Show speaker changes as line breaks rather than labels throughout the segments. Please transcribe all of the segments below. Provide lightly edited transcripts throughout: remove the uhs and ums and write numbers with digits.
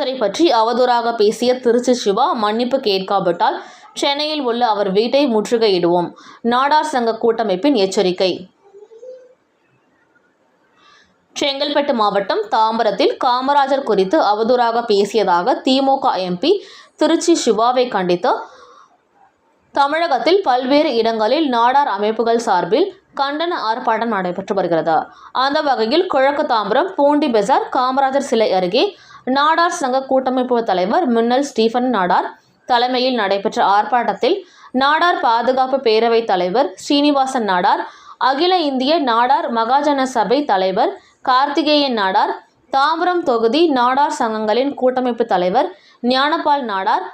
காமராஜரை பற்றி அவதூறாக பேசிய திருச்சி சிவா மன்னிப்பு கேட்காவிட்டால் சென்னையில் உள்ள அவர் வீட்டை முற்றுகையிடுவோம். நாடார் சங்க கூட்டமைப்பின் எச்சரிக்கை. செங்கல்பட்டு மாவட்டம் தாம்பரத்தில் காமராஜர் குறித்து அவதூறாக பேசியதாக திமுக எம்பி திருச்சி சிவாவை கண்டித்து தமிழகத்தில் பல்வேறு இடங்களில் நாடார் அமைப்புகள் சார்பில் கண்டன ஆர்ப்பாட்டம் நடைபெற்று வருகிறது. அந்த வகையில் கிழக்கு தாம்பரம் பூண்டி பெசார் காமராஜர் சிலை அருகே நாடார் சங்க கூட்டமைப்பு தலைவர் மின்னல் ஸ்டீபன் நாடார் தலைமையில் நடைபெற்ற ஆர்ப்பாட்டத்தில் நாடார் பாதுகாப்பு பேரவை தலைவர் ஸ்ரீனிவாசன் நாடார், அகில இந்திய நாடார் மகாஜன சபை தலைவர் கார்த்திகேயன் நாடார், தாம்பரம் தொகுதி நாடார் சங்கங்களின் கூட்டமைப்பு தலைவர் ஞானபால் நாடார்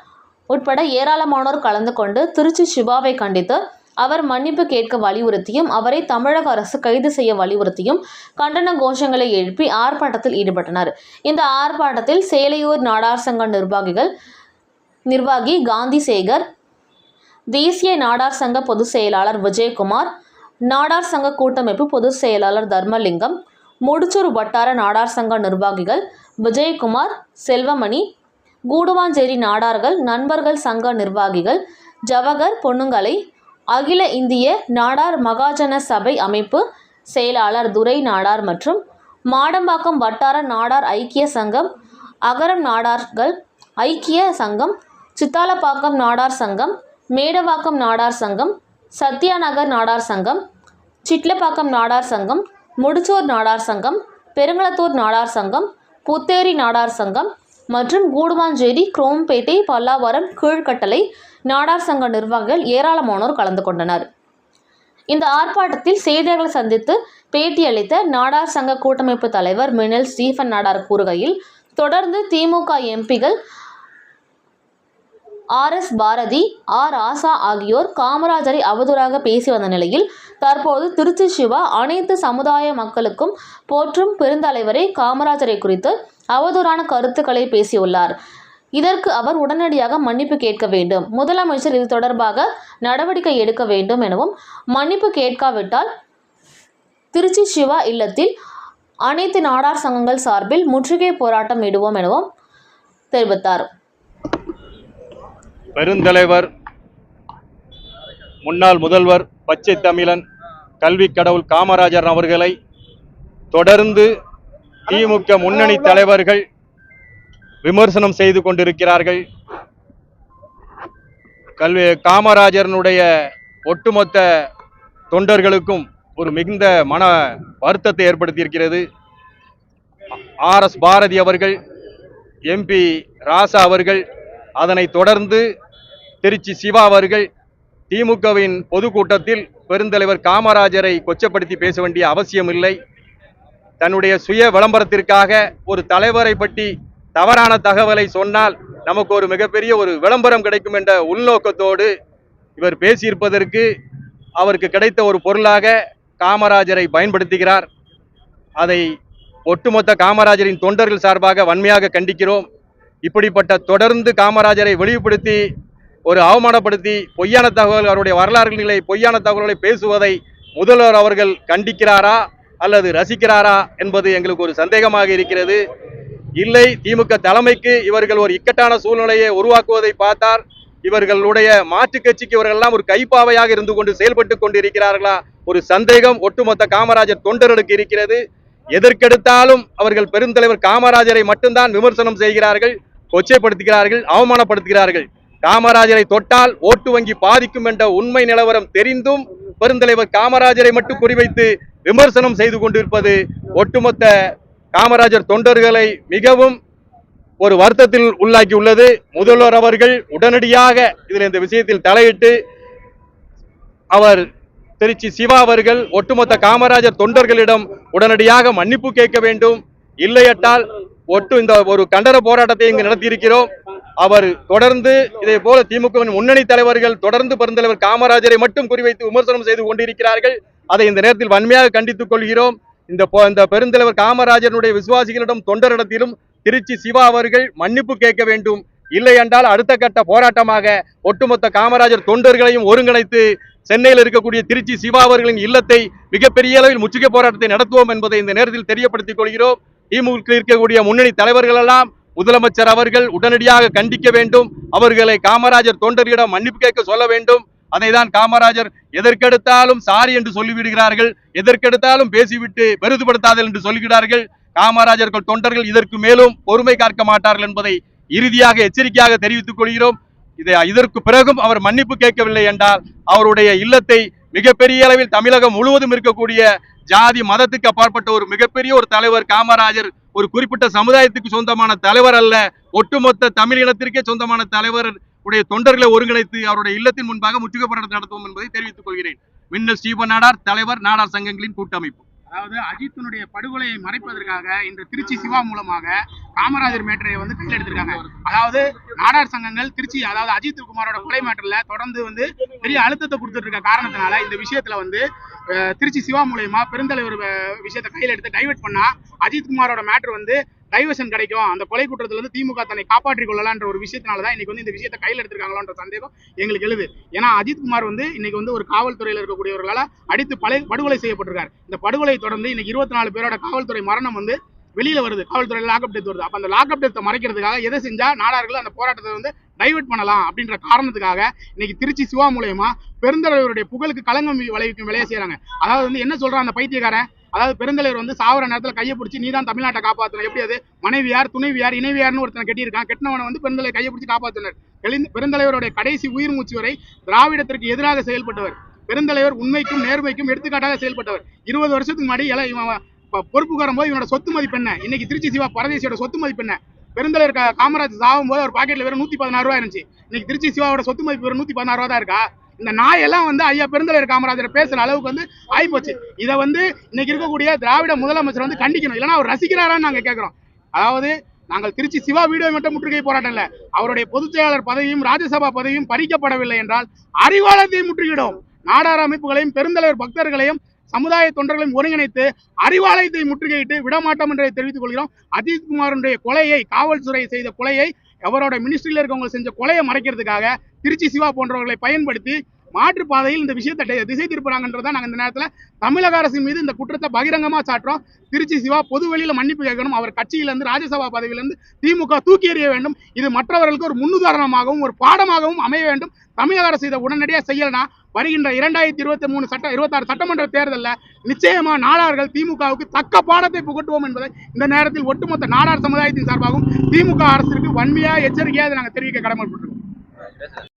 உட்பட ஏராளமானோர் கலந்து கொண்டு திருச்சி சிவாவை கண்டித்து அவர் மன்னிப்பு கேட்க வலியுறுத்தியும் அவரை தமிழக அரசு கைது செய்ய வலியுறுத்தியும் கண்டன கோஷங்களை எழுப்பி ஆர்ப்பாட்டத்தில் ஈடுபட்டனர். இந்த ஆர்ப்பாட்டத்தில் சேலையூர் நாடார் சங்க நிர்வாகி காந்தி சேகர், தேசிய நாடார் சங்க பொதுச் செயலாளர் விஜயகுமார், நாடார் சங்க கூட்டமைப்பு பொதுச் செயலாளர் தர்மலிங்கம், முடிச்சூர் வட்டார நாடார் சங்க நிர்வாகிகள் விஜயகுமார், செல்வமணி, கூடுவாஞ்சேரி நாடார்கள் நண்பர்கள் சங்க நிர்வாகிகள் ஜவஹர் பொன்னுங்கலை, அகில இந்திய நாடார் மகாஜன சபை அமைப்பு செயலாளர் துரை நாடார் மற்றும் மாடம்பாக்கம் வட்டார நாடார் ஐக்கிய சங்கம், அகரம் நாடார்கள் ஐக்கிய சங்கம், சித்தாலப்பாக்கம் நாடார் சங்கம், மேடவாக்கம் நாடார் சங்கம், சத்யாநகர் நாடார் சங்கம், சிட்லப்பாக்கம் நாடார் சங்கம், முடிச்சூர் நாடார் சங்கம், பெருங்களத்தூர் நாடார் சங்கம், புத்தேரி நாடார் சங்கம் மற்றும் கூடுவாஞ்சேரி, குரோம்பேட்டை, பல்லாவரம், கீழ்கட்டளை நாடார் சங்க நிர்வாகிகள் ஏராளமானோர் கலந்து கொண்டனர். இந்த ஆர்ப்பாட்டத்தில் செய்தியாளர்களை சந்தித்து பேட்டியளித்த நாடார் சங்க கூட்டமைப்பு தலைவர் மின்னல் ஸ்டீபன் நாடார் கூறுகையில், தொடர்ந்து திமுக எம்பிகள் RS பாரதி, ராசா ஆகியோர் காமராஜரை அவதூறாக பேசி வந்த நிலையில் தற்போது திருச்சி சிவா அனைத்து சமுதாய மக்களுக்கும் போற்றும் பெருந்தலைவரை காமராஜரை குறித்து அவதூறான கருத்துக்களை பேசியுள்ளார். இதற்கு அவர் உடனடியாக மன்னிப்பு கேட்க வேண்டும். முதலமைச்சர் இது தொடர்பாக நடவடிக்கை எடுக்க வேண்டும் எனவும், மன்னிப்பு கேட்காவிட்டால் திருச்சி சிவா இல்லத்தில் அனைத்து நாடார் சங்கங்கள் சார்பில் முற்றுகை போராட்டம் இடுவோம் எனவும் தெரிவித்தார்.
பெருந்தலைவர், முன்னாள் முதல்வர், பச்சை தமிழன், கல்வி கடவுள் காமராஜர் அவர்களை தொடர்ந்து திமுக முன்னணி தலைவர்கள் விமர்சனம் செய்து கொண்டிருக்கிறார்கள். காமராஜரனுடைய ஒட்டுமொத்த தொண்டர்களுக்கும் ஒரு மிகுந்த மன வருத்தத்தை ஏற்படுத்தியிருக்கிறது. RS பாரதி அவர்கள், MP ராசா அவர்கள், அதனை தொடர்ந்து திருச்சி சிவா அவர்கள் திமுகவின் பொதுக்கூட்டத்தில் பெருந்தலைவர் காமராஜரை கொச்சப்படுத்தி பேச வேண்டிய அவசியம் இல்லை. தன்னுடைய சுய விளம்பரத்திற்காக ஒரு தலைவரை பற்றி தவறான தகவலை சொன்னால் நமக்கு ஒரு மிகப்பெரிய ஒரு விளம்பரம் கிடைக்கும் என்ற உள்நோக்கத்தோடு இவர் பேசியிருப்பதற்கு அவருக்கு கிடைத்த ஒரு பொருளாக காமராஜரை பயன்படுத்துகிறார். அதை ஒட்டுமொத்த காமராஜரின் தொண்டர்கள் சார்பாக வன்மையாக கண்டிக்கிறோம். இப்படிப்பட்ட தொடர்ந்து காமராஜரை வெளிப்படுத்தி ஒரு அவமானப்படுத்தி பொய்யான தகவல், அவருடைய வரலாறுகளை பொய்யான தகவல்களை பேசுவதை முதல்வர் அவர்கள் கண்டிக்கிறாரா அல்லது ரசிக்கிறாரா என்பது எங்களுக்கு ஒரு சந்தேகமாக இருக்கிறது. இல்லை, திமுக தலைமைக்கு இவர்கள் ஒரு இக்கட்டான சூழ்நிலையை உருவாக்குவதை பார்த்தார். இவர்களுடைய மாற்று கட்சிக்கு இவர்கள்லாம் ஒரு கைப்பாவையாக இருந்து கொண்டு செயல்பட்டு கொண்டு இருக்கிறார்களா ஒரு சந்தேகம் ஒட்டுமொத்த காமராஜர் தொண்டர்களுக்கு இருக்கிறது. எதற்கெடுத்தாலும் அவர்கள் பெருந்தலைவர் காமராஜரை மட்டும்தான் விமர்சனம் செய்கிறார்கள், கொச்சைப்படுத்துகிறார்கள், அவமானப்படுத்துகிறார்கள். காமராஜரை தொட்டால் ஓட்டு வங்கி பாதிக்கும் என்ற உண்மை நிலவரம் தெரிந்தும் பெருந்தலைவர் காமராஜரை மட்டும் குறிவைத்து விமர்சனம் செய்து கொண்டிருப்பது ஒட்டுமொத்த காமராஜர் தொண்டர்களை மிகவும் ஒரு வருத்தத்தில் உள்ளாக்கியுள்ளது. முதல்வர் அவர்கள் உடனடியாக இதில் இந்த விஷயத்தில் தலையிட்டு அவர் திருச்சி சிவா அவர்கள் ஒட்டுமொத்த காமராஜர் தொண்டர்களிடம் உடனடியாக மன்னிப்பு கேட்க வேண்டும். இல்லையட்டால் இந்த ஒரு கண்டன போராட்டத்தை இங்கு நடத்தியிருக்கிறோம். அவர் தொடர்ந்து இதே போல திமுகவின் முன்னணி தலைவர்கள் தொடர்ந்து பெருந்தலைவர் காமராஜரை மட்டும் குறிவைத்து விமர்சனம் செய்து கொண்டிருக்கிறார்கள். அதை இந்த நேரத்தில் வன்மையாக கண்டித்துக் கொள்கிறோம். இந்த பெருந்தலைவர் காமராஜருடைய விசுவாசிகளிடம் தொண்டரிடத்திலும் திருச்சி சிவா அவர்கள் மன்னிப்பு கேட்க வேண்டும். இல்லை என்றால் அடுத்த கட்ட போராட்டமாக ஒட்டுமொத்த காமராஜர் தொண்டர்களையும் ஒருங்கிணைத்து சென்னையில் இருக்கக்கூடிய திருச்சி சிவா அவர்களின் இல்லத்தை மிகப்பெரிய அளவில் முற்றுகை போராட்டத்தை நடத்துவோம் என்பதை இந்த நேரத்தில் தெரியப்படுத்திக் கொள்கிறோம். திமுக இருக்கக்கூடிய முன்னணி தலைவர்கள் எல்லாம் முதலமைச்சர் அவர்கள் உடனடியாக கண்டிக்க வேண்டும். அவர்களை காமராஜர் தொண்டர்களிடம் மன்னிப்பு கேட்க சொல்ல வேண்டும். அதைதான் காமராஜர் எதற்கெடுத்தாலும் சாரி என்று சொல்லிவிடுகிறார்கள், எதற்கெடுத்தாலும் பேசிவிட்டு பெரிதுபடுத்தாதல் என்று சொல்கிறார்கள். காமராஜர் தொண்டர்கள் இதற்கு மேலும் பொறுமை காக்க மாட்டார்கள் என்பதை இறுதியாக எச்சரிக்கையாக தெரிவித்துக் கொள்கிறோம். இதற்கு பிறகும் அவர் மன்னிப்பு கேட்கவில்லை என்றால் அவருடைய இல்லத்தை மிகப்பெரிய அளவில் தமிழகம் முழுவதும் இருக்கக்கூடிய ஜாதி மதத்துக்கு அப்பாற்பட்ட ஒரு மிகப்பெரிய ஒரு தலைவர் காமராஜர், ஒரு குறிப்பிட்ட சமுதாயத்துக்கு சொந்தமான தலைவர் அல்ல, ஒட்டுமொத்த தமிழ் இனத்திற்கே சொந்தமான தலைவர் உடைய தொண்டர்களை ஒருங்கிணைத்து அவருடைய இல்லத்தின் முன்பாக முற்றுகை போராட்டம் நடத்துவோம் என்பதை தெரிவித்துக் கொள்கிறேன். மின்னல் ஸ்டீபன் நாடார், தலைவர், நாடார் சங்கங்களின் கூட்டமைப்பு.
அதாவது அஜித்தினுடைய படுகொலையை மறைப்பதற்காக இன்று திருச்சி சிவா மூலமாக காமராஜர் மேட்டரை கையில் எடுத்திருக்காங்க. அதாவது நாடார் சங்கங்கள் திருச்சி, அதாவது அஜித் குமாரோட கொலை மேட்டர்ல தொடர்ந்து பெரிய அழுத்தத்தை கொடுத்துட்டு இருக்க காரணத்தினால இந்த விஷயத்துல திருச்சி சிவா மூலமா பெருந்தலைவர் விஷயத்தை கையில் எடுத்து டைவர்ட் பண்ணா அஜித் குமாரோட மேட்டர் டைவர்ஷன் கிடைக்கும், அந்த கொலை குற்றத்துல இருந்து திமுக தன்னை காப்பாற்றிக் கொள்ளலான்ற ஒரு விஷயத்தினாலதான் இன்னைக்கு இந்த விஷயத்தை கையில் எடுத்திருக்காங்களோன்ற சந்தேகம் எங்களுக்கு எழுது. ஏன்னா அஜித் குமார் இன்னைக்கு ஒரு காவல்துறையில இருக்கக்கூடியவர்களால அடித்து படுகொலை செய்யப்பட்டிருக்காரு. இந்த படுகொலை தொடர்ந்து இன்னைக்கு 24 பேரோட காவல்துறை மரணம் வெளியில வருது, காவல்துறை லாக்அப் டெத் வருது. அப்ப அந்த லாக்அப் டெத்தை மறைக்கிறதுக்காக எதை செஞ்சா நாடார்கள் அந்த போராட்டத்தை டைவர்ட் பண்ணலாம் அப்படின்ற காரணத்துக்காக இன்னைக்கு திருச்சி சிவா மூலமா பெருந்தலைவருடைய புகழுக்கு களங்கம் விளைவிக்கும் வேலையை செய்யறாங்க. அதாவது என்ன சொல்றான் அந்த பைத்தியக்காரன், அதாவது பெருந்தலைவர் சாவர நேரத்தில் கையை பிடிச்சி நீ தான் தமிழ்நாட்டை காப்பாற்றணும், எப்படி அது மனைவியார் துணைவியார் இணைவியார்னு ஒருத்தனை கட்டியிருக்கான், கெட்டினவனை பெருந்தலை கையை பிடிச்சி காப்பாற்றினார். பெருந்தலைவருடைய கடைசி உயிர் மூச்சு வரை திராவிடத்திற்கு எதிராக செயல்பட்டவர் பெருந்தலைவர், உண்மைக்கும் நேர்மைக்கும் எடுத்துக்காட்டாக செயல்பட்டவர். 20 வருஷத்துக்கு முன்னாடி பொறுப்புக்காரும் போது இவனோட சொத்து மதிப்பு என்ன, இன்னைக்கு திருச்சி சிவா பரதேசியோட சொத்து மதிப்பு என்ன, பெருந்தலைவர் காமராஜர் சாகும் போது அவர் பாக்கெட்ல வெறும் 116 ரூபாய் இருந்துச்சு, இன்னைக்கு திருச்சி சிவாவோட சொத்து மதிப்பு வெறும் 116 ரூபா தான் இருக்கா? இந்த நாயெல்லாம் ஐயா பெருந்தலைவர் காமராஜர் பேசுற அளவுக்கு ஆயிப்போச்சு. இதை இன்னைக்கு இருக்கக்கூடிய திராவிட முதலமைச்சர் கண்டிக்கணும், இல்லைன்னா அவர் ரசிக்கிறாரான்னு நாங்க கேட்கிறோம். அதாவது நாங்கள் திருச்சி சிவா வீடியோ மட்டும் முற்றுகை போராட்டம் இல்ல, அவருடைய பொதுச் செயலாளர் பதவியும் ராஜ்யசபா பதவியும் பறிக்கப்படவில்லை என்றால் அறிவாலயத்தை முற்றுகிடும், நாடார் அமைப்புகளையும் பெருந்தலைவர் பக்தர்களையும் சமுதாய தொண்டர்களையும் ஒருங்கிணைத்து அறிவாலயத்தை முற்றுகையிட்டு விடமாட்டோம் என்றதை தெரிவித்துக் கொள்கிறோம். அஜித் குமாருடைய கொலையை, காவல்துறை செய்த கொலையை, அவரோட மினிஸ்ட்ரியில இருக்கவங்க செஞ்ச கொலையை மறைக்கிறதுக்காக திருச்சி சிவா போன்றவர்களை பயன்படுத்தி மாற்றுப்பாதையில் இந்த விஷயத்தை திசை திருப்புறாங்கன்றதான் நாங்கள் இந்த நேரத்தில் தமிழக அரசின் மீது இந்த குற்றத்தை பகிரங்கமா சாட்டுறோம். திருச்சி சிவா பொது வெளியில மன்னிப்பு கேட்கணும், அவர் கட்சியிலிருந்து ராஜ்யசபா பதவியிலிருந்து திமுக தூக்கி எறிய வேண்டும். இது மற்றவர்களுக்கு ஒரு முன்னுதாரணமாகவும் ஒரு பாடமாகவும் அமைய வேண்டும். தமிழக அரசு இதை உடனடியாக செய்யலனா வருகின்ற 2026 சட்டமன்ற தேர்தலில் நிச்சயமா நாடார்கள் திமுகவுக்கு தக்க பாடத்தை புகட்டுவோம் என்பதை இந்த நேரத்தில் ஒட்டுமொத்த நாடார் சமுதாயத்தின் சார்பாகவும் திமுக அரசிற்கு வன்மையா எச்சரிக்கையாக நாங்கள் தெரிவிக்க கடமைப்பட்டிருக்கோம்.